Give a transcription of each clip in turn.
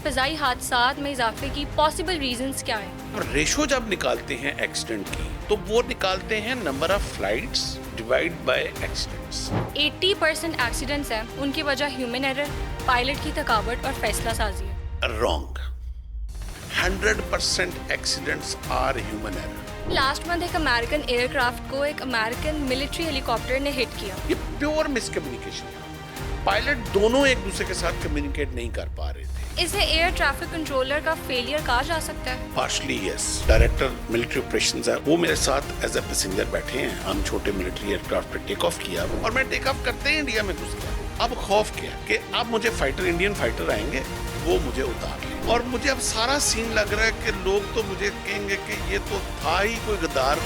فضائی حادثات میں اضافے کی پاسبل ریزنز کیا ہیں؟ ریشو جب نکالتے ہیں ایکسیڈنٹ کی تو وہ نکالتے ہیں number of flights divide by accidents. 80% accidents ہیں ان کی وجہ ہیومن ایرر، پائلٹ کی تھکاوٹ اور فیصلہ سازی ہے. Wrong. 100% accidents are human error. Last month ایک امریکن ایئر کرافٹ کو ایک امریکن ملٹری ہیلی کاپٹر نے ہٹ کیا. یہ پیور مس کمیونیکیشن تھا. پائلٹ دونوں ایک دوسرے کے ساتھ کمیونیکیٹ نہیں کر پا رہے تھے. اسے ایئر ٹریفک کنٹرولر کا فیلئر کہا جا سکتا ہے. پارشلی یس. ڈائریکٹر ملٹری آپریشنز ہے, وہ میرے ساتھ ایز اے پیسنجر بیٹھے ہیں. ہم چھوٹے ملٹری ایئر کرافٹ پہ ٹیک آف کیا اور میں ٹیک آف کرتے ہی انڈیا میں گھس گیا. اب خوف کیا کہ اب مجھے انڈین فائٹر آئیں گے, وہ مجھے اتار لیں. اور مجھے اب سارا سین لگ رہا ہے کہ لوگ تو مجھے کہیں گے کہ یہ تو تھا ہی کوئی غدار.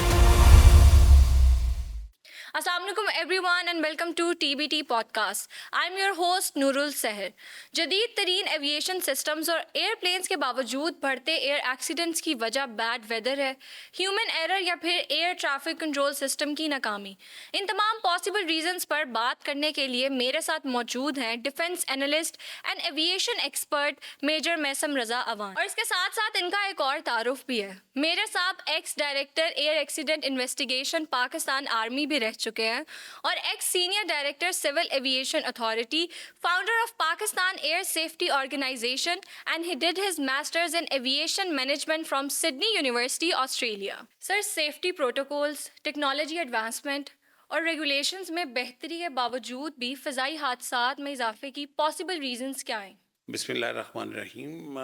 السلام علیکم everyone and welcome to T B T podcast. I am your host Noorul Sehar. جدید ترین ایویشن سسٹمز اور ایئر پلینس کے باوجود بڑھتے ایئر ایکسیڈنٹس کی وجہ بیڈ ویدر ہے, ہیومن ایرر یا پھر ایئر ٹریفک کنٹرول سسٹم کی ناکامی. ان تمام پاسبل ریزنس پر بات کرنے کے لیے میرے ساتھ موجود ہیں defence analyst and aviation expert major Maisam Raza Awan, اور اس کے ساتھ ساتھ ان کا ایک اور تعارف بھی ہے. میرے ساتھ ex director air accident investigation Pakistan army بھی رہ چکے ہیں اور ex senior director civil aviation authority, founder of Pakistan air safety organisation, and he did his masters in aviation management from Sydney university Australia. Sir, safety protocols, technology advancement اور regulations میں بہتری کے باوجود بھی فضائی حادثات میں اضافے کی پاسبل ریزنز کیا ہیں؟ بسم اللہ الرحمن الرحیم.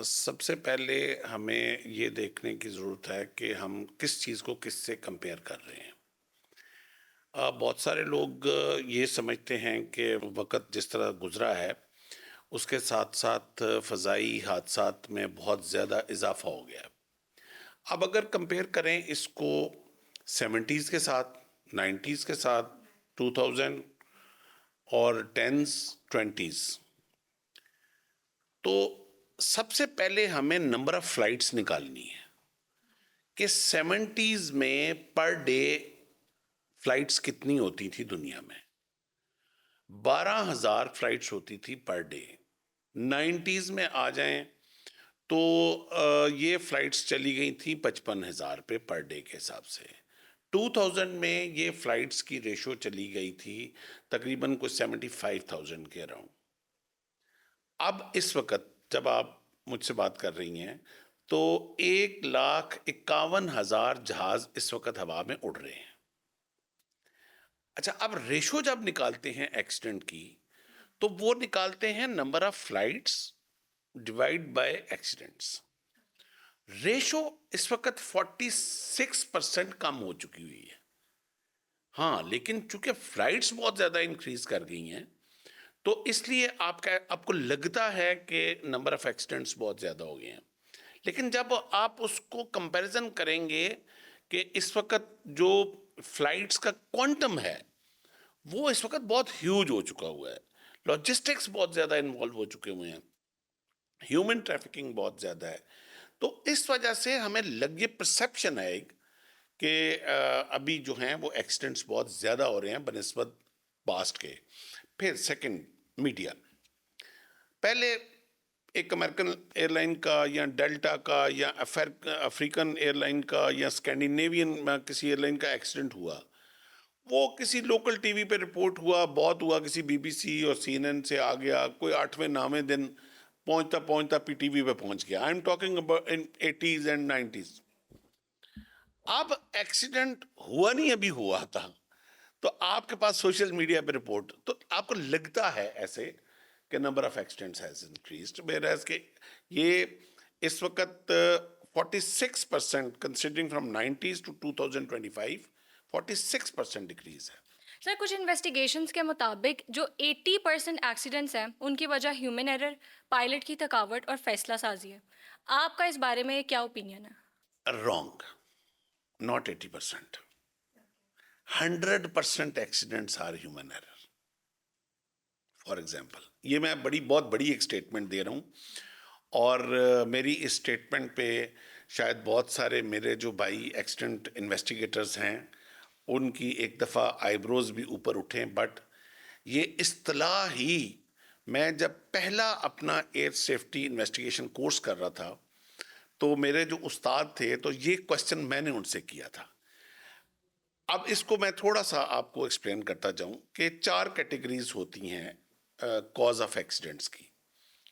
سب سے پہلے ہمیں یہ دیکھنے کی ضرورت ہے کہ ہم کس چیز کو کس سے کمپیئر کر رہے ہیں. بہت سارے لوگ یہ سمجھتے ہیں کہ وقت جس طرح گزرا ہے اس کے ساتھ ساتھ فضائی حادثات میں بہت زیادہ اضافہ ہو گیا. اب اگر کمپیئر کریں اس کو 70s کے ساتھ, 90s کے ساتھ, 2000 اور 10s 20s, تو سب سے پہلے ہمیں نمبر آف فلائٹس نکالنی ہے کہ 70s میں پر ڈے فلائٹس کتنی ہوتی تھی دنیا میں. 12,000 فلائٹس ہوتی تھی پر ڈے. 90s میں آ جائیں تو یہ فلائٹس چلی گئی تھیں 55,000 پہ پر ڈے کے حساب سے. 2000 میں یہ فلائٹس کی ریشو چلی گئی تھی تقریباً کوئی 75,000 کے اراؤنڈ. اب اس وقت جب آپ مجھ سے بات کر رہی ہیں تو 1,51,000 جہاز اس وقت ہوا میں اڑ رہے ہیں. اچھا, اب ریشو جب نکالتے ہیں ایکسیڈنٹ کی تو وہ نکالتے ہیں number of flights divide by accidents. Ratio اس وقت 46% کم ہو چکی ہوئی ہے. ہاں, لیکن چونکہ فلائٹس بہت زیادہ انکریز کر گئی ہیں تو اس لیے آپ کو لگتا ہے کہ نمبر آف ایکسیڈنٹس بہت زیادہ ہو گئے ہیں. لیکن جب آپ اس کو کمپیریزن کریں گے کہ اس وقت جو فلائٹس کا کوانٹم ہے وہ اس وقت بہت ہیوج ہو چکا ہوا ہے. لاجسٹکس بہت زیادہ انوالو ہو چکے ہوئے ہیں, ہیومن ٹریفکنگ بہت زیادہ ہے. تو اس وجہ سے ہمیں یہ پرسیپشن ہے کہ ابھی جو ہیں وہ ایکسیڈنٹس بہت زیادہ ہو رہے ہیں بنسبت پاسٹ کے. پھر سیکنڈ, میڈیا. پہلے ایک امریکن ایئر لائن کا یا ڈیلٹا کا یا افریقن ایئر لائن کا یا اسکینڈینیوین کسی ایئر لائن کا ایکسیڈنٹ ہوا, وہ کسی لوکل ٹی وی پہ رپورٹ ہوا, بہت ہوا, کسی بی بی سی اور سی این این سے آ گیا, کوئی 8ویں 9ویں دن پہنچتا پی ٹی وی پہ پہنچ گیا. I am talking about in 80s and 90s. اب ایکسیڈنٹ ہوا نہیں, ابھی ہوا تھا, تو آپ کے پاس سوشل میڈیا پہ رپورٹ, تو آپ کو لگتا ہے ایسے کہ number of accidents has increased, whereas کہ یہ اس وقت 46% considering from 90s to 2025 46% decrease ہے. سر, کچھ انویسٹیگیشنز کے مطابق جو 80% ایکسیڈنٹس ہیں ان کی وجہ ہیومن ایرر, پائلٹ کی تھکاوٹ اور فیصلہ سازی ہے. آپ کا اس بارے میں کیا اوپینین ہے؟ Wrong. not 80%. 100% accidents are human error. For example, یہ میں بہت بڑی ایک اسٹیٹمنٹ دے رہا ہوں, اور میری اس اسٹیٹمنٹ پہ شاید بہت سارے میرے جو بھائی ایکسیڈنٹ انویسٹیگیٹرز ہیں ان کی ایک دفعہ آئی بروز بھی اوپر اٹھیں, بٹ یہ اصطلاح ہی میں جب پہلا اپنا ایئر سیفٹی انویسٹیگیشن کورس کر رہا تھا تو میرے جو استاد تھے تو یہ کوشچن میں نے ان سے کیا تھا. اب اس کو میں تھوڑا سا آپ کو ایکسپلین کرتا جاؤں کہ 4 کیٹیگریز ہوتی ہیں کاز آف ایکسیڈنٹس کی،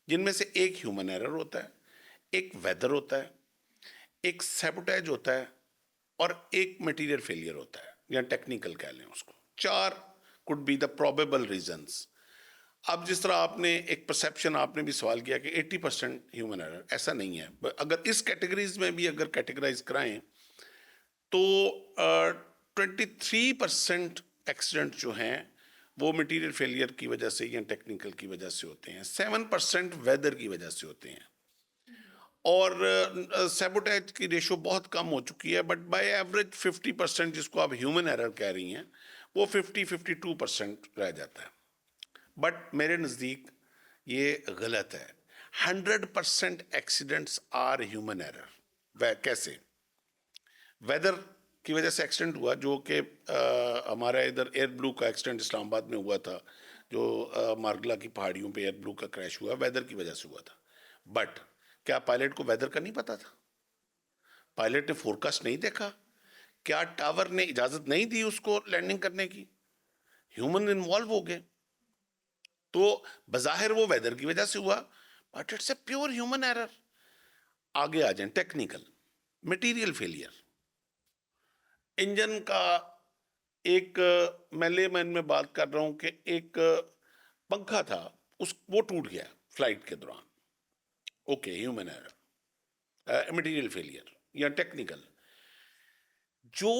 جن میں سے ایک ہیومن ایرر ہوتا ہے، ایک ویدر ہوتا ہے، ایک سیبوٹیج ہوتا ہے، اور ایک مٹیریل فیلئر ہوتا ہے یا ٹیکنیکل کہہ لیں اس کو. 4 could be the probable reasons. اب جس طرح آپ نے ایک پرسیپشن آپ نے بھی سوال کیا کہ 80% ہیومن ایرر، ایسا نہیں ہے. اگر اس کیٹیگریز میں بھی اگر کیٹیگرائز کرائیں تو 23% ایکسیڈنٹ جو ہیں وہ مٹیریل فیلئر کی وجہ سے یا ٹیکنیکل کی وجہ سے ہوتے ہیں، 7% ویدر کی وجہ سے ہوتے ہیں، اور سیبوٹیج کی ریشو بہت کم ہو چکی ہے. بٹ بائی ایوریج 50% جس کو آپ ہیومن ایرر کہہ رہی ہیں وہ 52% رہ جاتا ہے. بٹ میرے نزدیک یہ غلط ہے. 100% ایکسیڈنٹس آر ہیومن ایرر. کیسے؟ ویدر کی وجہ سے ایکسیڈنٹ ہوا، جو کہ ہمارا ادھر ایئر بلو کا ایکسیڈنٹ اسلام آباد میں ہوا تھا، جو مارگلا کی پہاڑیوں پہ ایئر بلو کا کریش ہوا، ویدر کی وجہ سے ہوا تھا. بٹ کیا پائلٹ کو ویدر کا نہیں پتا تھا؟ پائلٹ نے فورکاسٹ نہیں دیکھا؟ کیا ٹاور نے اجازت نہیں دی اس کو لینڈنگ کرنے کی؟ ہیومن انوالو ہو گئے. تو بظاہر وہ ویدر کی وجہ سے ہوا، but it's a pure human error. آگے آ جائیں ٹیکنیکل، مٹیریل فیلئر. انجن کا ایک میں لے مین میں بات کر رہا ہوں کہ ایک پنکھا تھا، وہ ٹوٹ گیا فلائٹ کے دوران. Okay, human error, material failure یا ٹیکنیکل. جو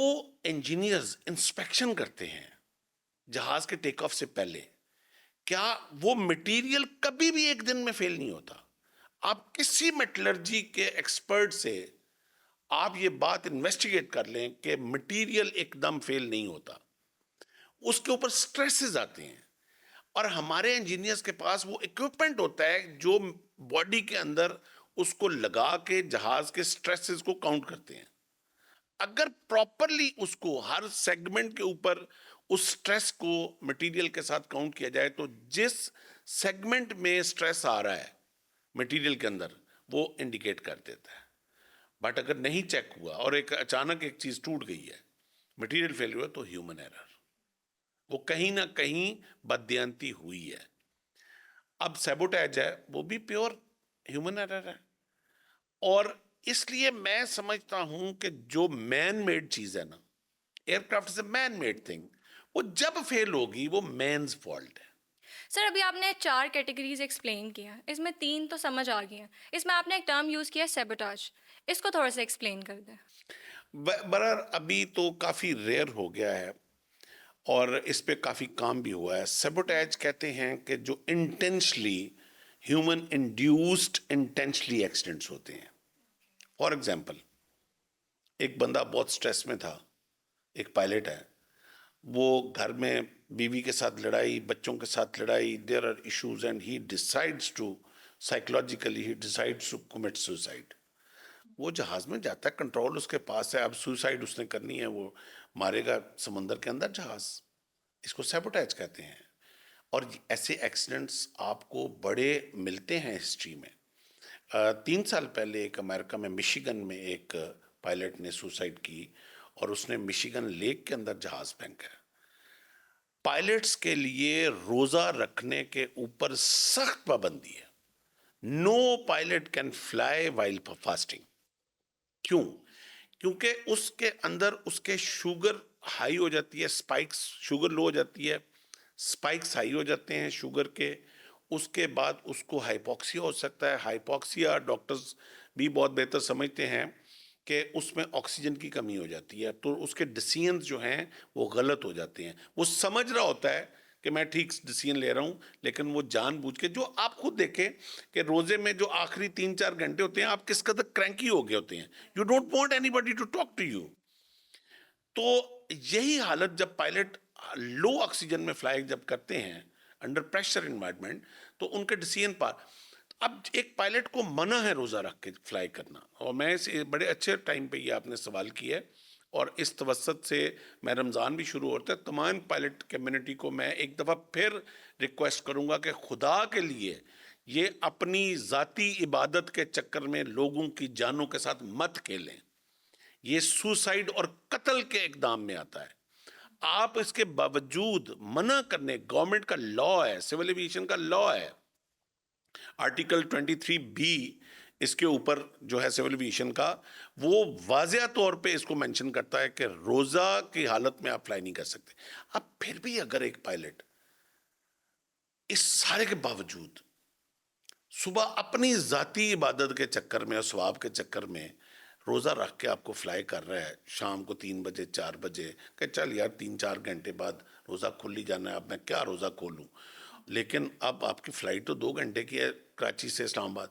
انجینئرز انسپیکشن کرتے ہیں جہاز کے ٹیک آف سے پہلے، کیا وہ مٹیریل کبھی بھی ایک دن میں فیل نہیں ہوتا؟ آپ کسی میٹلرجی کے ایکسپرٹ سے آپ یہ بات انویسٹیگیٹ کر لیں کہ مٹیریل ایک دم فیل نہیں ہوتا، اس کے اوپر سٹریسز آتے ہیں. اور ہمارے انجینئرز کے پاس وہ اکوپمنٹ ہوتا ہے جو باڈی کے اندر اس کو لگا کے جہاز کے سٹریسز کو کاؤنٹ کرتے ہیں. اگر پراپرلی اس کو ہر سیگمنٹ کے اوپر اس سٹریس کو مٹیریل کے ساتھ کاؤنٹ کیا جائے تو جس سیگمنٹ میں سٹریس آ رہا ہے مٹیریل کے اندر وہ انڈیکیٹ کر دیتا ہے. بٹ اگر نہیں چیک ہوا اور ایک اچانک ایک چیز ٹوٹ گئی ہے، مٹیریل فیل ہوا، تو ہیومن ایرر، وہ کہیں نہ کہیں بددیانتی ہوئی ہے. اب سیبوٹیج ہے، وہ بھی پیور ہیومن ایرر ہے. اور اس لیے میں سمجھتا ہوں کہ جو مین میڈ چیز ہے نا، ایئر کرافٹ از اے مین میڈ تھنگ، وہ جب فیل ہوگی وہ مینز فالٹ ہے. سر ابھی آپ نے 4 کیٹیگریز ایکسپلین کیا، اس میں 3 تو سمجھ آ گئی ہیں. اس میں آپ نے ایک ٹرم یوز کیا سیبوٹاج، اس کو تھوڑا سا ایکسپلین کر دیں. برار ابھی تو کافی ریئر ہو گیا ہے اور اس پہ کافی کام بھی ہوا ہے. سیبوٹیج کہتے ہیں کہ جو انٹینشلی ہیومن انڈیوسڈ انٹینشلی ایکسیڈنٹس ہوتے ہیں. فار ایگزامپل، ایک بندہ بہت سٹریس میں تھا، ایک پائلٹ ہے، وہ گھر میں بیوی کے ساتھ لڑائی، بچوں کے ساتھ لڑائی، there are issues and he decides to psychologically he decides to commit suicide. وہ جہاز میں جاتا ہے، کنٹرول اس کے پاس ہے، اب سوسائڈ اس نے کرنی ہے، وہ مارے گا سمندر کے اندر جہاز. اس کو سیبوٹیج کہتے ہیں. اور ایسے ایکسیڈنٹس آپ کو بڑے ملتے ہیں ہسٹری میں. 3 سال پہلے ایک امریکہ میں مشیگن میں ایک پائلٹ نے سوسائڈ کی اور اس نے مشیگن لیک کے اندر جہاز پھینکا. پائلٹس کے لیے روزہ رکھنے کے اوپر سخت پابندی ہے. No pilot can fly while fasting. کیوں؟ کیونکہ اس کے اندر اس کے شوگر ہائی ہو جاتی ہے، سپائکس، شوگر لو ہو جاتی ہے، سپائکس ہائی ہو جاتے ہیں شوگر کے. اس کے بعد اس کو ہائپوکسیا ہو سکتا ہے. ہائپوکسیا ڈاکٹرز بھی بہت بہتر سمجھتے ہیں کہ اس میں آکسیجن کی کمی ہو جاتی ہے، تو اس کے ڈیسیژنز جو ہیں وہ غلط ہو جاتے ہیں. وہ سمجھ رہا ہوتا ہے کہ میں ٹھیک ڈیسیژن لے رہا ہوں، لیکن وہ جان بوجھ کے، جو آپ خود دیکھیں کہ روزے میں جو آخری 3-4 گھنٹے ہوتے ہیں آپ کس قدر کرینکی ہو گئے ہوتے ہیں. You don't want anybody to talk to you. تو یہی حالت جب پائلٹ لو آکسیجن میں فلائی جب کرتے ہیں انڈر پریشر انوائرمنٹ، تو ان کے ڈیسیژن پر. اب ایک پائلٹ کو منع ہے روزہ رکھ کے فلائی کرنا، اور میں اس بڑے اچھے ٹائم پہ یہ آپ نے سوال کیا ہے. اور اس توسط سے میں رمضان بھی شروع ہوتا ہے تمام پائلٹ کمیونٹی کو میں ایک دفعہ پھر ریکویسٹ کروں گا کہ خدا کے لیے یہ اپنی ذاتی عبادت کے چکر میں لوگوں کی جانوں کے ساتھ مت کھیلیں. یہ سوسائڈ اور قتل کے اقدام میں آتا ہے. آپ اس کے باوجود منع کرنے, گورنمنٹ کا لا ہے, سول ایویشن کا لا ہے, آرٹیکل 23B اس کے اوپر جو ہے سول ایویشن کا, وہ واضح طور پہ اس کو مینشن کرتا ہے کہ روزہ کی حالت میں آپ فلائی نہیں کر سکتے. اب پھر بھی اگر ایک پائلٹ اس سارے کے باوجود صبح اپنی ذاتی عبادت کے چکر میں اور ثواب کے چکر میں روزہ رکھ کے آپ کو فلائی کر رہا ہے شام کو 3 بجے 4 بجے, کہ چل یار 3-4 گھنٹے بعد روزہ کھل ہی جانا ہے, اب میں کیا روزہ کھولوں, لیکن اب آپ کی فلائٹ تو 2 گھنٹے کی ہے کراچی سے اسلام آباد,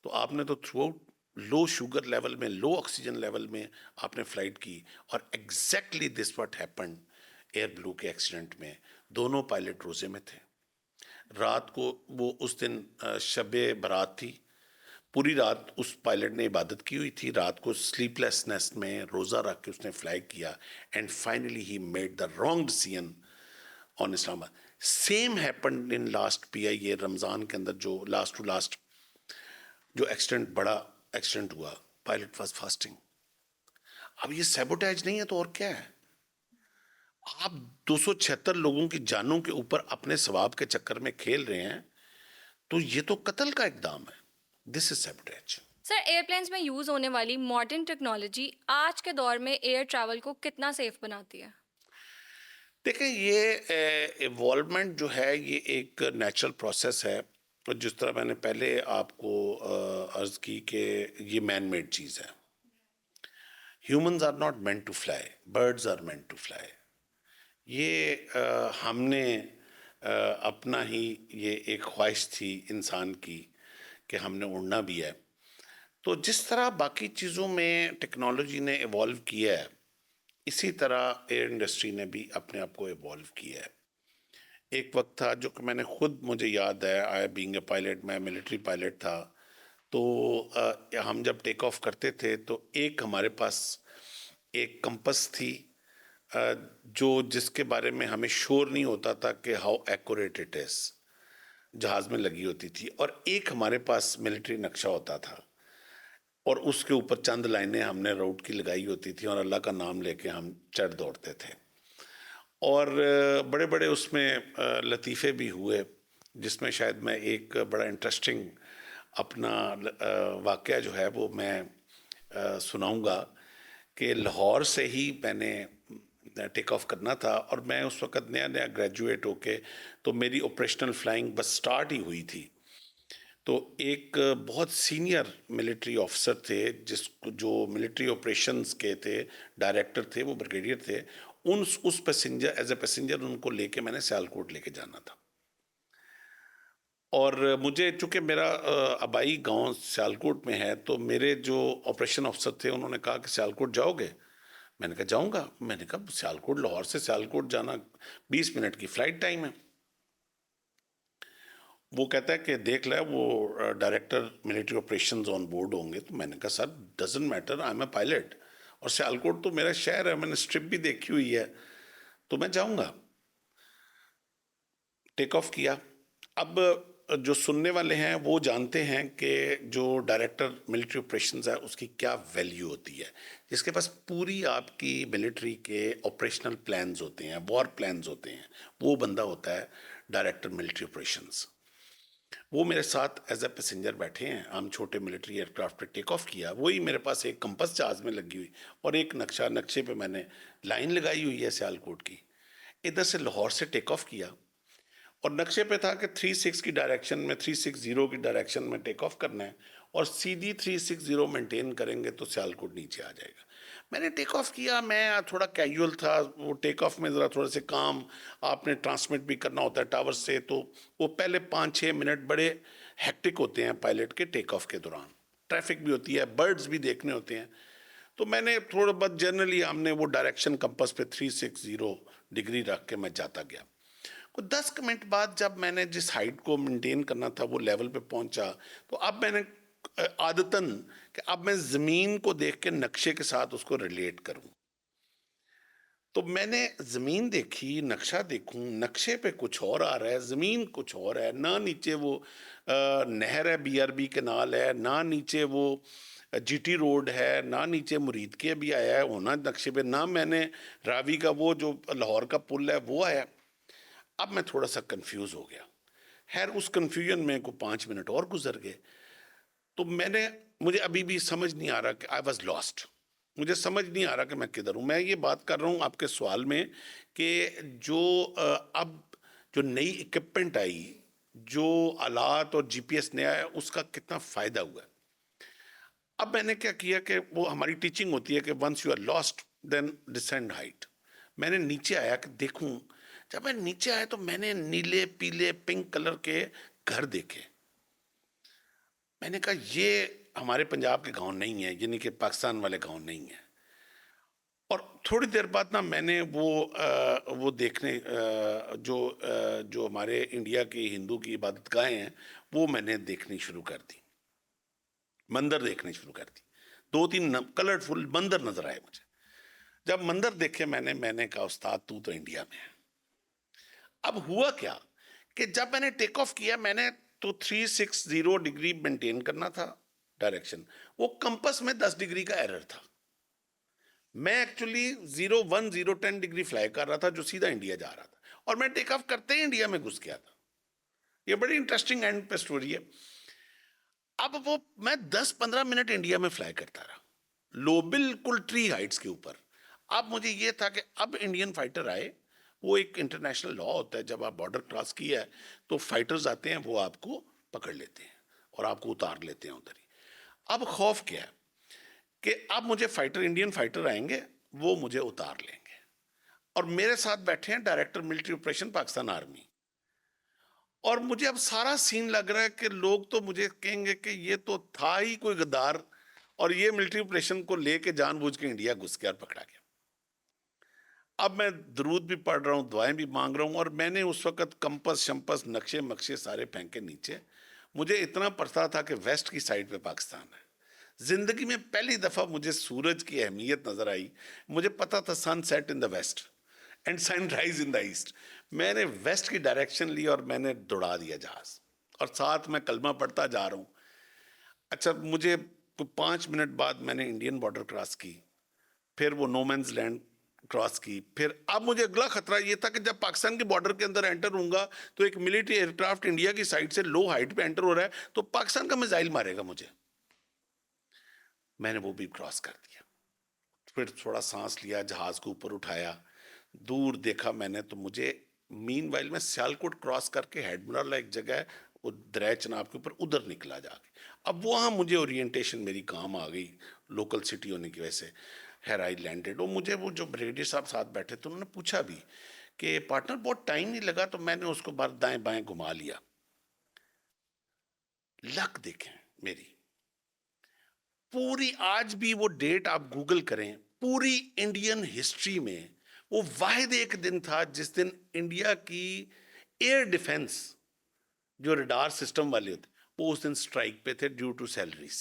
تو آپ نے تو تھرو آؤٹ لو شوگر لیول میں, لو آکسیجن لیول میں آپ نے فلائٹ کی. اور exactly this what happened Airblue کے ایکسیڈنٹ میں. دونوں پائلٹ روزے میں تھے. رات کو وہ اس دن شب برات تھی, پوری رات اس پائلٹ نے عبادت کی ہوئی تھی, رات کو سلیپ لیسنس میں روزہ رکھ کے اس نے فلائی کیا, and finally he made the wrong decision on Islamabad. Same happened in last PIA Ramzan کے اندر, جو لاسٹ ٹو لاسٹ جو ایکسیڈنٹ, بڑا ایکسیڈنٹ ہوا, پائلٹ واز فاسٹنگ. اب یہ سیبوٹیج نہیں ہے تو اور کیا ہے؟ آپ 276 لوگوں کی جانوں کے اوپر اپنے ثواب کے چکر میں کھیل رہے ہیں, تو یہ تو قتل کا اقدام ہے. دس از سیبوٹیج. سر, ایئر پلینس میں یوز ہونے والی ماڈرن ٹیکنالوجی آج کے دور میں ایئر ٹریول کو کتنا سیف بناتی ہے؟ دیکھیں, یہ ایوالومنٹ جو ہے یہ ایک نیچرل پروسیس ہے. جس طرح میں نے پہلے آپ کو عرض کی کہ یہ مین میڈ چیز ہے. Humans are not meant to fly, birds are meant to fly. یہ ہم نے اپنا ہی یہ ایک خواہش تھی انسان کی کہ ہم نے اڑنا بھی ہے. تو جس طرح باقی چیزوں میں ٹیکنالوجی نے ایوالو کیا ہے, اسی طرح ایئر انڈسٹری نے بھی اپنے آپ کو ایوالو کیا ہے. ایک وقت تھا جو کہ میں نے خود, مجھے یاد ہے, آئی بینگ اے پائلٹ, میں ملٹری پائلٹ تھا, تو ہم جب ٹیک آف کرتے تھے تو ایک ہمارے پاس ایک کمپس تھی جو جس کے بارے میں ہمیں شور نہیں ہوتا تھا کہ ہاؤ ایکوریٹ اٹ از, جہاز میں لگی ہوتی تھی. اور ایک ہمارے پاس ملٹری نقشہ ہوتا تھا, اور اس کے اوپر چند لائنیں ہم نے روٹ کی لگائی ہوتی تھیں, اور اللہ کا نام لے کے ہم چڑھ دوڑتے تھے. اور بڑے بڑے اس میں لطیفے بھی ہوئے, جس میں شاید میں ایک بڑا انٹرسٹنگ اپنا واقعہ جو ہے وہ میں سناؤں گا. کہ لاہور سے ہی میں نے ٹیک آف کرنا تھا, اور میں اس وقت نیا نیا گریجویٹ ہو کے, تو میری آپریشنل فلائنگ بس سٹارٹ ہی ہوئی تھی. تو ایک بہت سینئر ملٹری آفیسر تھے جو ملٹری آپریشنز کے تھے, ڈائریکٹر تھے, وہ بریگیڈیئر تھے. اس پیسنجر, ایز اے پیسنجر ان کو لے کے میں نے سیالکوٹ لے کے جانا تھا. اور مجھے چونکہ میرا آبائی گاؤں سیالکوٹ میں ہے, تو میرے جو آپریشن افسر تھے انہوں نے کہا کہ سیالکوٹ جاؤ گے؟ میں نے کہا جاؤں گا. میں نے کہا سیالکوٹ, لاہور سے سیالکوٹ جانا 20 منٹ کی فلائٹ ٹائم ہے. وہ کہتا ہے کہ دیکھ لیں وہ director military operations on board ہوں گے. تو میں نے کہا sir doesn't matter, I am a pilot, اور سیالکوٹ تو میرا شہر ہے, میں نے اسٹرپ بھی دیکھی ہوئی ہے, تو میں جاؤں گا. ٹیک آف کیا. اب جو سننے والے ہیں وہ جانتے ہیں کہ جو ڈائریکٹر ملٹری آپریشنز ہے اس کی کیا ویلیو ہوتی ہے, جس کے پاس پوری آپ کی ملٹری کے آپریشنل پلانز ہوتے ہیں, وار پلانز ہوتے ہیں, وہ بندہ ہوتا ہے ڈائریکٹر ملٹری آپریشنز. وہ میرے ساتھ ایز اے پیسنجر بیٹھے ہیں, ہم چھوٹے ملٹری ایئر کرافٹ پہ ٹیک آف کیا. وہی میرے پاس ایک کمپس جہاز میں لگی ہوئی, اور ایک نقشے پہ میں نے لائن لگائی ہوئی ہے سیالکوٹ کی. ادھر سے لاہور سے ٹیک آف کیا, اور نقشے پہ تھا کہ 36 کی ڈائریکشن میں, 360 کی ڈائریکشن میں ٹیک آف کرنا ہے, اور سیدھی 360 مینٹین کریں گے تو سیالکوٹ نیچے آ جائے گا. میں نے ٹیک آف کیا, میں تھوڑا کیجول تھا, وہ ٹیک آف میں ذرا تھوڑے سے کام آپ نے ٹرانسمٹ بھی کرنا ہوتا ہے ٹاور سے, تو وہ پہلے 5-6 منٹ بڑے ہیکٹک ہوتے ہیں پائلٹ کے ٹیک آف کے دوران, ٹریفک بھی ہوتی ہے, برڈز بھی دیکھنے ہوتے ہیں. تو میں نے تھوڑا بہت جنرلی ہم نے وہ ڈائریکشن کمپس پہ 360 ڈگری رکھ کے میں جاتا گیا. کوئی 10 منٹ بعد جب میں نے جس ہائٹ کو مینٹین کرنا تھا وہ لیول پہ پہنچا, تو اب میں نے عادتاً کہ اب میں زمین کو دیکھ کے نقشے کے ساتھ اس کو ریلیٹ کروں. تو میں نے زمین دیکھی, نقشہ دیکھوں, نقشے پہ کچھ اور آ رہا ہے, زمین کچھ اور ہے, نہ نیچے وہ نہر ہے BRB کنال ہے, نہ نیچے وہ GT روڈ ہے, نہ نیچے مرید کے بھی آیا ہے ہونا نقشے پہ, نہ میں نے راوی کا وہ جو لاہور کا پل ہے وہ آیا. اب میں تھوڑا سا کنفیوز ہو گیا. خیر اس کنفیوژن میں کو 5 منٹ اور گزر گئے. تو مجھے ابھی بھی سمجھ نہیں آ رہا کہ آئی واز لاسٹ. مجھے سمجھ نہیں آ رہا کہ میں کدھر ہوں. میں یہ بات کر رہا ہوں آپ کے سوال میں کہ جو اب جو نئی اکوپمنٹ آئی, جو آلات اور GPS نیا ہے, اس کا کتنا فائدہ ہوا ہے. اب میں نے کیا کیا کہ وہ ہماری ٹیچنگ ہوتی ہے کہ once you are lost then descend height. میں نے نیچے آیا کہ دیکھوں. جب میں نیچے آیا تو میں نے نیلے پیلے پنک کلر کے گھر دیکھے. میں نے کہا یہ ہمارے پنجاب کے گاؤں نہیں ہے, یعنی کہ پاکستان والے گاؤں نہیں ہیں. اور تھوڑی دیر بعد نا میں نے وہ دیکھنے جو ہمارے انڈیا کی ہندو کی عبادت گاہیں ہیں وہ میں نے دیکھنی شروع کر دی, مندر دیکھنے شروع کر دی. 2-3 کلرفل مندر نظر آئے مجھے. جب مندر دیکھے میں نے کہا استاد تو انڈیا میں ہے. اب ہوا کیا کہ جب میں نے ٹیک آف کیا, میں نے تو 360 ڈگری مینٹین کرنا تھا ڈائریکشن, وہ کمپس میں 10 ڈگری کا ایرر تھا. میں ایکچولی 010 ڈگری فلائی کر رہا تھا جو سیدھا انڈیا جا رہا تھا, اور میں ٹیک آف کرتے ہی انڈیا میں گھس گیا تھا. یہ بڑی انٹرسٹنگ اینڈ پہ سٹوری ہے. اب وہ میں 10-15 منٹ انڈیا میں فلائی کرتا رہا, لو بالکل ٹری ہائٹس کے اوپر. اب مجھے یہ تھا کہ اب انڈین فائٹر آئے. وہ ایک انٹرنیشنل لا ہوتا ہے, جب آپ بارڈر کراس کیا ہے تو فائٹرز آتے ہیں, وہ آپ کو پکڑ لیتے ہیں اور آپ کو اتار لیتے ہیں ادھر ہی. اب خوف کیا ہے کہ اب مجھے انڈین فائٹر آئیں گے, وہ مجھے اتار لیں گے. اور میرے ساتھ بیٹھے ہیں director military operation Pakistan army. اور مجھے اب سارا سین لگ رہا ہے کہ لوگ تو مجھے کہیں گے کہ یہ تو تھا ہی کوئی غدار, اور یہ ملٹری آپریشن کو لے کے جان بوجھ کے انڈیا گھس گیا اور پکڑا گیا. اب میں درود بھی پڑھ رہا ہوں, دعائیں بھی مانگ رہا ہوں, اور میں نے اس وقت کمپس شمپس نقشے مقشے سارے پھینکے نیچے. مجھے اتنا پتا تھا کہ ویسٹ کی سائڈ پہ پاکستان ہے. زندگی میں پہلی دفعہ مجھے سورج کی اہمیت نظر آئی. مجھے پتا تھا sun set in the west and sun rise in the east. میں نے ویسٹ کی ڈائریکشن لی اور میں نے دوڑا دیا جہاز, اور ساتھ میں کلمہ پڑھتا جا رہا ہوں. اچھا مجھے 5 منٹ بعد میں نے انڈین بارڈر کراس کی, پھر وہ نو مینز لینڈ کراس کی. پھر اب مجھے اگلا خطرہ یہ تھا کہ جب پاکستان کے بارڈر کے اندر انٹر ہوں گا تو ایک ملٹری ایئر کرافٹ انڈیا کی سائڈ سے لو ہائٹ پہ انٹر ہو رہا ہے, تو پاکستان کا میزائل مارے گا مجھے. میں نے وہ بھی کراس کر دیا. پھر تھوڑا سانس لیا, جہاز کو اوپر اٹھایا, دور دیکھا میں نے, تو مجھے مین وائل میں سیالکوٹ کراس کر کے ہیڈ مرالہ ایک جگہ ہے, وہ دریا چناب کے اوپر, ادھر نکلا جا کے. اب وہاں مجھے اورینٹیشن میری کام آ گئی لوکل سٹی ہونے کی وجہ سے. خیر آئی لینڈڈ. اور مجھے وہ جو بریگیڈیئر صاحب ساتھ بیٹھے تھے انہوں نے پوچھا بھی کہ پارٹنر بہت ٹائم نہیں لگا, تو میں نے اس کو بار دائیں بائیں گھما لیا. لک دیکھیں میری, پوری آج بھی وہ ڈیٹ آپ گوگل کریں, پوری انڈین ہسٹری میں وہ واحد ایک دن تھا جس دن انڈیا کی ایئر ڈیفنس جو ریڈار سسٹم والے ہوتے وہ اس دن سٹرائک پہ تھے ڈیو ٹو سیلریز.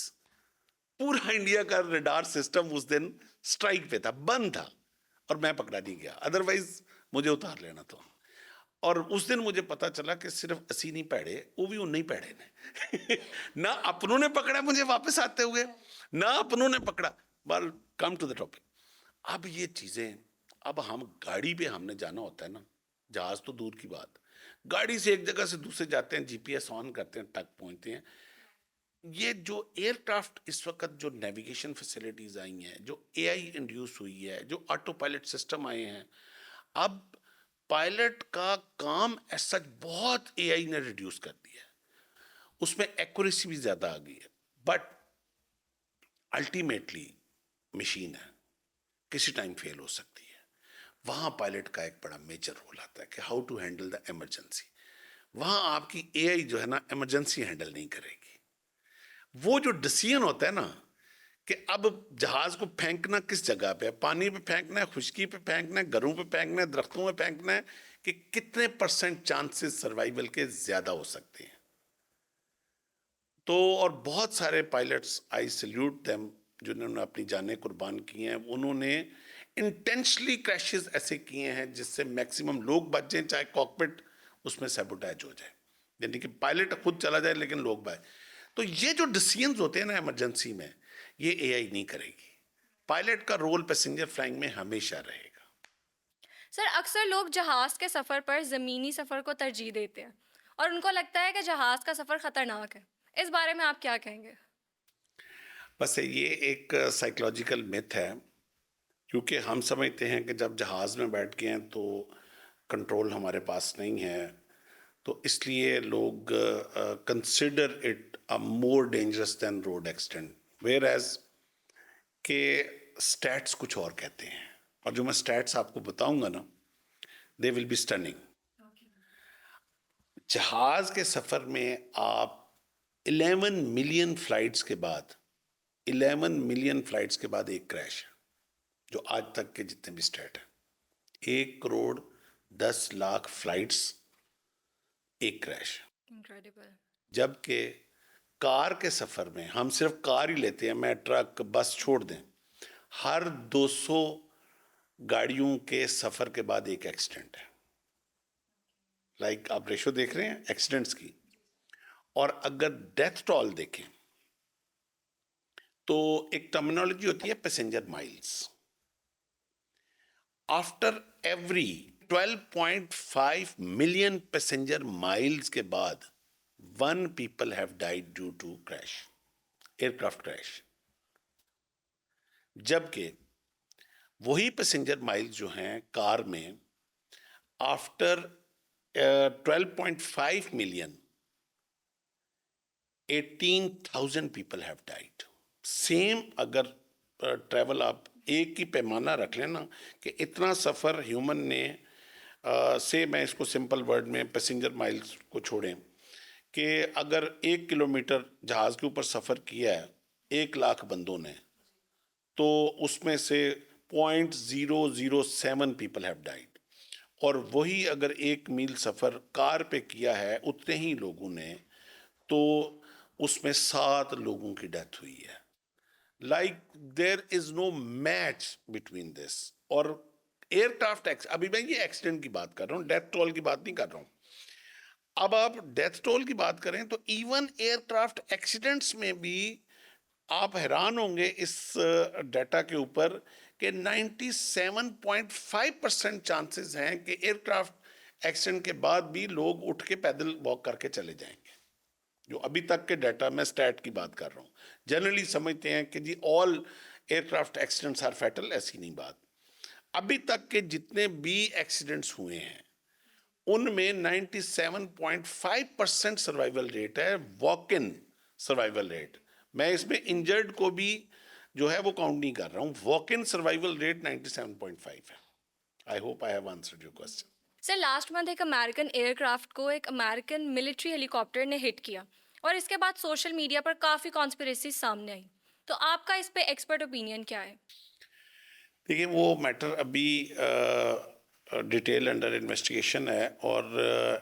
پورا انڈیا کا ریڈار سسٹم اس دن سٹرائک پہ تھا, بند تھا, اور میں پکڑا نہیں گیا, ادروائز مجھے اتار لینا تھا. اور اس دن مجھے پتا چلا کہ صرف 80 نہیں پیڑے, وہ بھی 19 پیڑے نے. نہ اپنوں نے پکڑا مجھے واپس آتے ہوئے, نہ اپنوں نے پکڑا. بال کم ٹو دا ٹاپک. اب یہ چیزیں, اب ہم گاڑی پہ ہم نے جانا ہوتا ہے نا, جہاز تو دور کی بات, گاڑی سے ایک جگہ سے دوسرے جاتے ہیں, GPS آن کرتے ہیں, ٹک پہنچتے ہیں. یہ جو ایئر کرافٹ اس وقت جو نیویگیشن فیسلٹیز آئی ہیں, جو AI انڈیوس ہوئی ہے, جو آٹو پائلٹ سسٹم آئے ہیں, اب پائلٹ کا کام ایز سچ بہت AI نے ریڈیوس کر دیا ہے. اس میں ایکوریسی بھی زیادہ آ گئی ہے, بٹ الٹیمیٹلی مشین ہے, کسی ٹائم فیل ہو سکتی ہے. وہاں پائلٹ کا ایک بڑا میجر رول آتا ہے کہ how to handle the emergency. وہاں آپ کی AI جو ہے نا ایمرجنسی ہینڈل نہیں کرے گی. وہ جو ڈسیزن ہوتا ہے نا کہ اب جہاز کو پھینکنا کس جگہ پہ ہے, پانی پہ پھینکنا ہے, خشکی پہ پھینکنا ہے, گھروں پہ پھینکنا ہے, درختوں پہ پھینکنا ہے, کہ کتنے % چانسز سروائیول کے زیادہ ہو سکتے ہیں. تو اور بہت سارے پائلٹس, آئی سیلیوٹ دیم, جنہوں نے اپنی جانیں قربان کی ہیں, انہوں نے انٹینشلی کریشز ایسے کیے ہیں جس سے میکسیمم لوگ بچ جائیں, چاہے کاکپٹ اس میں سیبوٹیج ہو جائے, یعنی کہ پائلٹ خود چلا جائے لیکن لوگ بائے. تو یہ جو ڈیسیژنز ہوتے ہیں نا ایمرجنسی میں, یہ اے آئی نہیں کرے گی. پائلٹ کا رول پیسنجر فلائنگ میں ہمیشہ رہے گا. سر اکثر لوگ جہاز کے سفر پر زمینی سفر کو ترجیح دیتے ہیں اور ان کو لگتا ہے کہ جہاز کا سفر خطرناک ہے. اس بارے میں آپ کیا کہیں گے؟ بس یہ ایک سائیکلوجیکل میتھ ہے, کیونکہ ہم سمجھتے ہیں کہ جب جہاز میں بیٹھ گئے ہیں تو کنٹرول ہمارے پاس نہیں ہے, تو اس لیے لوگ consider it more dangerous than road accident, whereas کہ اسٹیٹس کچھ اور کہتے ہیں. اور جو میں اسٹیٹس آپ کو بتاؤں گا نا, دے ول بی اسٹننگ. جہاز کے سفر میں آپ 11 ملین فلائٹس کے بعد 11 ملین فلائٹس کے بعد ایک کریش ہے, جو آج تک کے جتنے بھی اسٹیٹ ہیں, 1,10,00,000 فلائٹس ایک کریش. انکریڈیبل. جبکہ کار کے سفر میں ہم صرف کار ہی لیتے ہیں, میں ٹرک بس چھوڑ دیں, ہر 200 گاڑیوں کے سفر کے بعد ایک ایکسیڈنٹ ہے. لائک آپ ریشو دیکھ رہے ہیں ایکسیڈنٹس کی. اور اگر ڈیتھ ٹول دیکھیں تو ایک ٹرمینالوجی ہوتی ہے passenger miles. After every 12.5 million passenger miles کے بعد 1 people have died due to crash, aircraft crash. جبکہ وہی پیسنجر مائلز جو ہیں کار میں, after 12.5 million 18,000 people have died. Same اگر ٹریول آپ ایک ہی پیمانہ رکھ لیں نا, کہ اتنا سفر ہیومن نے, سے میں اس کو سمپل ورڈ میں پیسنجر مائلز کو چھوڑیں, کہ اگر 1 کلومیٹر جہاز کے اوپر سفر کیا ہے 1,00,000 بندوں نے, تو اس میں سے 0.007 people have died. اور وہی اگر 1 میل سفر کار پہ کیا ہے اتنے ہی لوگوں نے, تو اس میں 7 لوگوں کی ڈیتھ ہوئی ہے. Like there is no match between this. اور ایئر کرافٹ ابھی میں یہ ایکسیڈنٹ کی بات کر رہا ہوں, ڈیتھ ٹول کی بات نہیں کر رہا ہوں. اب آپ ڈیتھ ٹول کی بات کریں تو ایون ایئر کرافٹ ایکسیڈنٹس میں بھی آپ حیران ہوں گے اس ڈیٹا کے اوپر کہ 97.5% چانسز ہیں کہ ایئر کرافٹ ایکسیڈنٹ کے بعد بھی لوگ اٹھ کے پیدل واک کر کے چلے جائیں گے. جو ابھی تک کے ڈیٹا, میں اسٹیٹ کی بات کر رہا ہوں. جنرلی سمجھتے ہیں کہ جی all aircraft accidents are fatal, ایسی نہیں بات. ابھی تک کے جتنے بھی ایکسیڈنٹس ہوئے ہیں ان میں 97.5% سروائیول ریٹ ہے, واک ان سروائیول ریٹ. میں اس میں انجرڈ کو بھی جو ہے وہ کاؤنٹ نہیں کر رہا ہوں. واک ان سروائیول ریٹ 97.5 ہے. I hope I have answered your question. Sir last month ایک امریکن ایئر کرافٹ کو ایک امریکن ملٹری ہیلی کاپٹر نے ہٹ کیا اور اس کے بعد سوشل میڈیا پر کافی کانسپریسی سامنے آئی. تو آپ کا اس پہ ایکسپرٹ اوپینین کیا ہے؟ دیکھیے وہ میٹر ابھی ڈیٹیل انڈر انویسٹیگیشن ہے, اور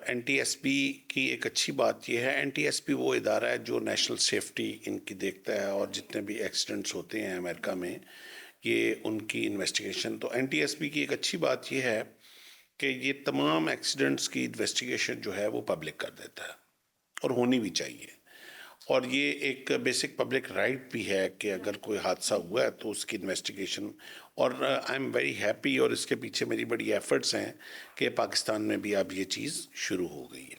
این ٹی ایس پی کی ایک اچھی بات یہ ہے, این ٹی ایس پی وہ ادارہ ہے جو نیشنل سیفٹی ان کی دیکھتا ہے, اور جتنے بھی ایکسیڈنٹس ہوتے ہیں امریکہ میں یہ ان کی انویسٹیگیشن. تو این ٹی ایس پی کی ایک اچھی بات یہ ہے کہ یہ تمام ایکسیڈنٹس کی انویسٹیگیشن جو ہے وہ پبلک کر دیتا ہے, اور ہونی بھی چاہیے. اور یہ ایک بیسک پبلک رائٹ بھی ہے کہ اگر کوئی حادثہ ہوا ہے تو اس کی انویسٹیگیشن. اور آئی ایم ویری ہیپی, اور اس کے پیچھے میری بڑی ایفرٹس ہیں کہ پاکستان میں بھی اب یہ چیز شروع ہو گئی ہے.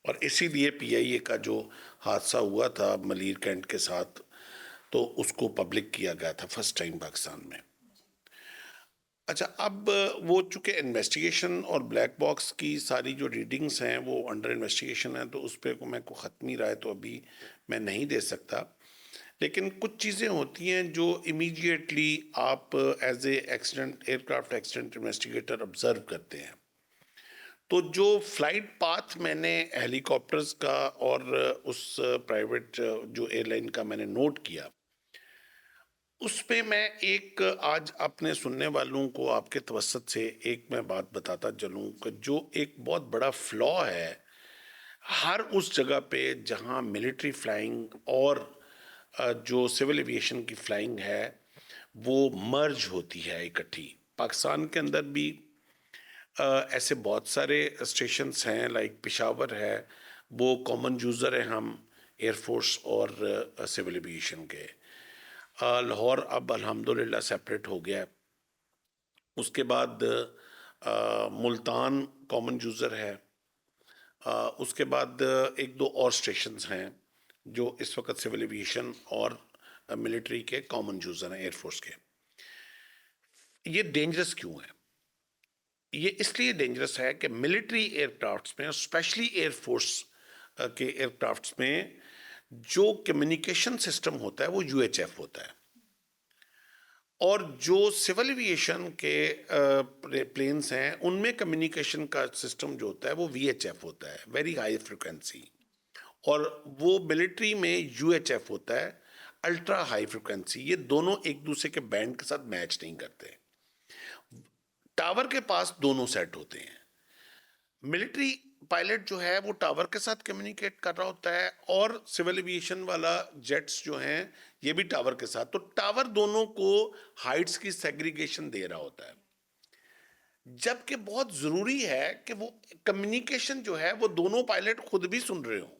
اور اسی لیے پی آئی اے کا جو حادثہ ہوا تھا ملیر کینٹ کے ساتھ, تو اس کو پبلک کیا گیا تھا فرسٹ ٹائم پاکستان میں. اچھا, اب وہ چونکہ انویسٹیگیشن اور بلیک باکس کی ساری جو ریڈنگز ہیں وہ انڈر انویسٹیگیشن ہیں, تو اس پہ میں کو ختمی رائے تو ابھی میں نہیں دے سکتا. لیکن کچھ چیزیں ہوتی ہیں جو امیڈیٹلی آپ as a accident aircraft accident investigator observe کرتے ہیں. تو جو فلائٹ پاتھ میں نے ہیلی کاپٹرز کا اور اس پرائیویٹ جو ایئر لائن کا میں نے نوٹ کیا, اس پہ میں ایک آج اپنے سننے والوں کو آپ کے توسط سے ایک میں بات بتاتا چلوں کہ جو ایک بہت بڑا فلا ہے ہر اس جگہ پہ جہاں ملٹری فلائنگ اور جو سول ایویشن کی فلائنگ ہے, وہ مرج ہوتی ہے اکٹھی. پاکستان کے اندر بھی ایسے بہت سارے اسٹیشنس ہیں، لائک پشاور ہے، وہ کامن یوزر ہیں ہم ایئر فورس اور سول ایویشن کے. لاہور اب الحمدللہ سیپریٹ ہو گیا ہے. اس کے بعد ملتان کامن یوزر ہے. اس کے بعد ایک دو اور اسٹیشنز ہیں جو اس وقت سول ایویشن اور ملٹری کے کامن یوزر ہیں ایئر فورس کے. یہ ڈینجرس کیوں ہے؟ یہ اس لیے ڈینجرس ہے کہ ملٹری ایئر کرافٹس میں، اسپیشلی ایئر فورس کے ایئر کرافٹس میں جو کمیونیکیشن سسٹم ہوتا ہے وہ UHF ہوتا ہے، اور جو سول ایویشن کے پلینس ہیں ان میں کمیونیکیشن کا سسٹم جو ہوتا ہے وہ VHF ہوتا ہے، ویری ہائی فریکوینسی. اور وہ ملٹری میں UHF ہوتا ہے، الٹرا ہائی فریکوینسی. یہ دونوں ایک دوسرے کے بینڈ کے ساتھ میچ نہیں کرتے. ٹاور کے پاس دونوں سیٹ ہوتے ہیں. ملٹری پائلٹ جو ہے وہ ٹاور کے ساتھ کمیونیکیٹ کر رہا ہوتا ہے، اور سول ایویشن والا جیٹس جو ہیں یہ بھی ٹاور کے ساتھ. تو ٹاور دونوں کو ہائٹس کی سیگریگیشن دے رہا ہوتا ہے، جبکہ بہت ضروری ہے کہ وہ کمیونیکیشن جو ہے وہ دونوں پائلٹ خود بھی سن رہے ہوں.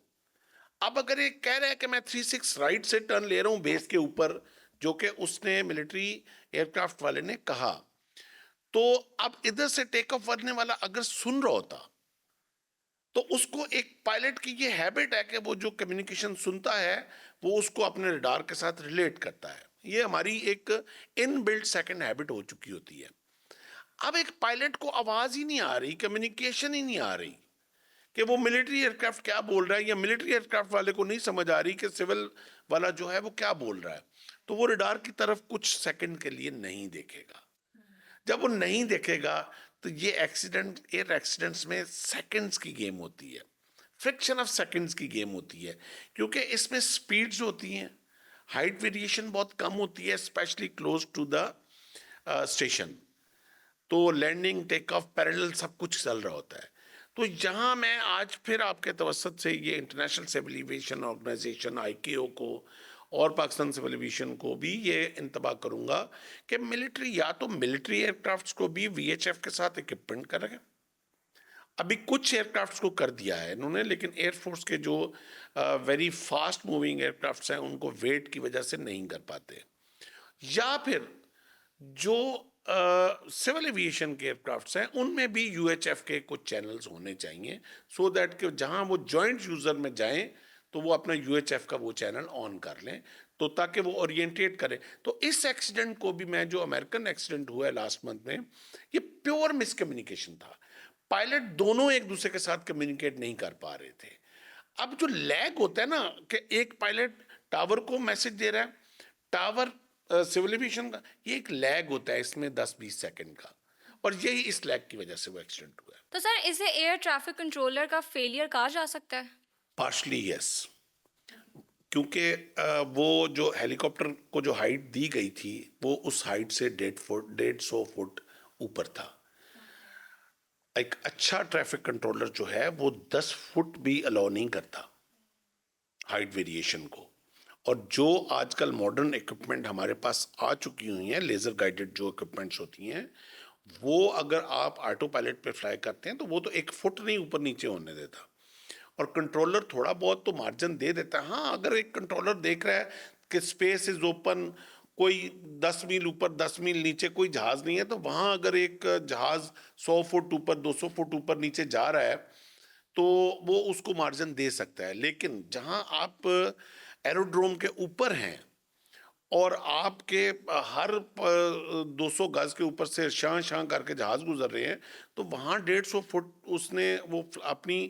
اب اگر یہ کہہ رہا ہے کہ میں 36 رائٹ سے ٹرن لے رہا ہوں بیس کے اوپر، جو کہ اس نے ملٹری ایئر کرافٹ والے نے کہا، تو اب ادھر سے ٹیک آف کرنے والا اگر سن رہا ہوتا تو اس کو ایک پائلٹ کی یہ ہیبٹ ہے کہ وہ جو کمیونیکیشن سنتا ہے وہ اس کو اپنے ریڈار کے ساتھ ریلیٹ کرتا ہے. یہ ہماری ایک ان بلڈ سیکنڈ ہیبٹ ہو چکی ہوتی ہے. اب ایک پائلٹ کو آواز ہی نہیں آ رہی، کمیونیکیشن ہی نہیں آ رہی کہ وہ ملٹری ایئر کرافٹ کیا بول رہا ہے، یا ملٹری ایئر کرافٹ والے کو نہیں سمجھ آ رہی کہ سول والا جو ہے وہ کیا بول رہا ہے، تو وہ ریڈار کی طرف کچھ سیکنڈ کے لیے نہیں دیکھے گا. جب وہ نہیں دیکھے گا تو یہ ایکسیڈنٹ، ایئر ایکسیڈنٹس میں سیکنڈز کی گیم ہوتی ہے، فرکشن آف سیکنڈز کی گیم ہوتی ہے، کیونکہ اس میں سپیڈز ہوتی ہیں، ہائٹ ویریشن بہت کم ہوتی ہے، especially close to the station. تو لینڈنگ، ٹیک آف، پیرلل سب کچھ چل رہا ہوتا ہے. تو یہاں میں آج پھر آپ کے توسط سے یہ international civil aviation organisation ICAO کو اور پاکستان سول ایویشن کو بھی یہ انتباہ کروں گا کہ ملٹری یا تو ملٹری ایئر کرافٹس کو بھی VHF کے ساتھ اکوپمنٹ کرے گا. ابھی کچھ ایئر کرافٹس کو کر دیا ہے انہوں نے، لیکن ایئر فورس کے جو very fast moving aircrafts ہیں ان کو ویٹ کی وجہ سے نہیں کر پاتے. یا پھر جو سول ایویشن کے ایئر کرافٹس ہیں ان میں بھی UHF کے کچھ چینلز ہونے چاہیے، سو دیٹ کہ جہاں وہ جوائنٹ یوزر میں جائیں تو وہ اپنا UHF کا وہ چینل آن کر لیں، تو تاکہ وہ اورینٹیٹ کرے. تو اس ایکسیڈنٹ کو بھی، میں جو امریکن ایکسیڈنٹ ہوا ہے لاسٹ منتھ میں، یہ پیور مس کمیونیکیشن تھا. پائلٹ دونوں ایک دوسرے کے ساتھ کمیونیکیٹ نہیں کر پا رہے تھے. اب جو لیگ ہوتا ہے نا کہ ایک پائلٹ ٹاور کو میسج دے رہا ہے، ٹاور سول ایویشن کا، یہ ایک لیگ ہوتا ہے اس میں 10-20 سیکنڈ کا، اور یہی اس لیگ کی وجہ سے وہ ایکسیڈنٹ ہوا ہے. تو سر اسے ایئر ٹریفک کنٹرولر کا فیلئر کہا جا سکتا ہے؟ پارشلی یس، کیونکہ وہ جو ہیلی کاپٹر کو جو ہائٹ دی گئی تھی وہ اس ہائٹ سے 150 فٹ اوپر تھا. ایک اچھا ٹریفک کنٹرولر جو ہے وہ 10 فٹ بھی الاؤ نہیں کرتا ہائٹ ویریشن کو. اور جو آج کل ماڈرن اکوپمنٹ ہمارے پاس آ چکی ہوئی ہیں، لیزر گائیڈڈ جو اکوپمنٹس ہوتی ہیں، وہ اگر آپ آٹو پائلٹ پہ فلائی کرتے ہیں تو وہ تو 1 فٹ نہیں اوپر نیچے ہونے دیتا، اور کنٹرولر تھوڑا بہت تو مارجن دے دیتا ہے. ہاں، اگر ایک کنٹرولر دیکھ رہا ہے کہ اسپیس از اوپن، کوئی 10 میل اوپر 10 میل نیچے کوئی جہاز نہیں ہے، تو وہاں اگر ایک جہاز 100 فٹ اوپر 200 فٹ اوپر نیچے جا رہا ہے تو وہ اس کو مارجن دے سکتا ہے. لیکن جہاں آپ ایروڈروم کے اوپر ہیں اور آپ کے ہر 200 گز کے اوپر سے شاں شاں کر کے جہاز گزر رہے ہیں، تو وہاں 150 فٹ اس نے وہ اپنی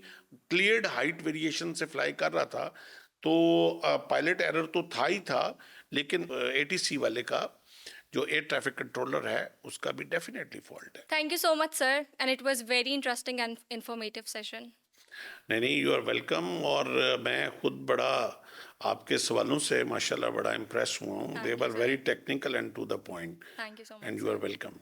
کلیئرڈ ہائٹ ویریشن سے فلائی کر رہا تھا. تو پائلٹ ایرر تو تھا ہی تھا، لیکن ATC والے کا جو ایئر ٹریفک کنٹرولر ہے اس کا بھی ڈیفینیٹلی فالٹ ہے. Thank you so much sir, and it was very interesting and informative session. نہیں، یو آر ویلکم. اور میں خود بڑا آپ کے سوالوں سے ماشاءاللہ بڑا امپریس ہوا ہوں. They were very technical and to the point, thank you so much. And you are welcome.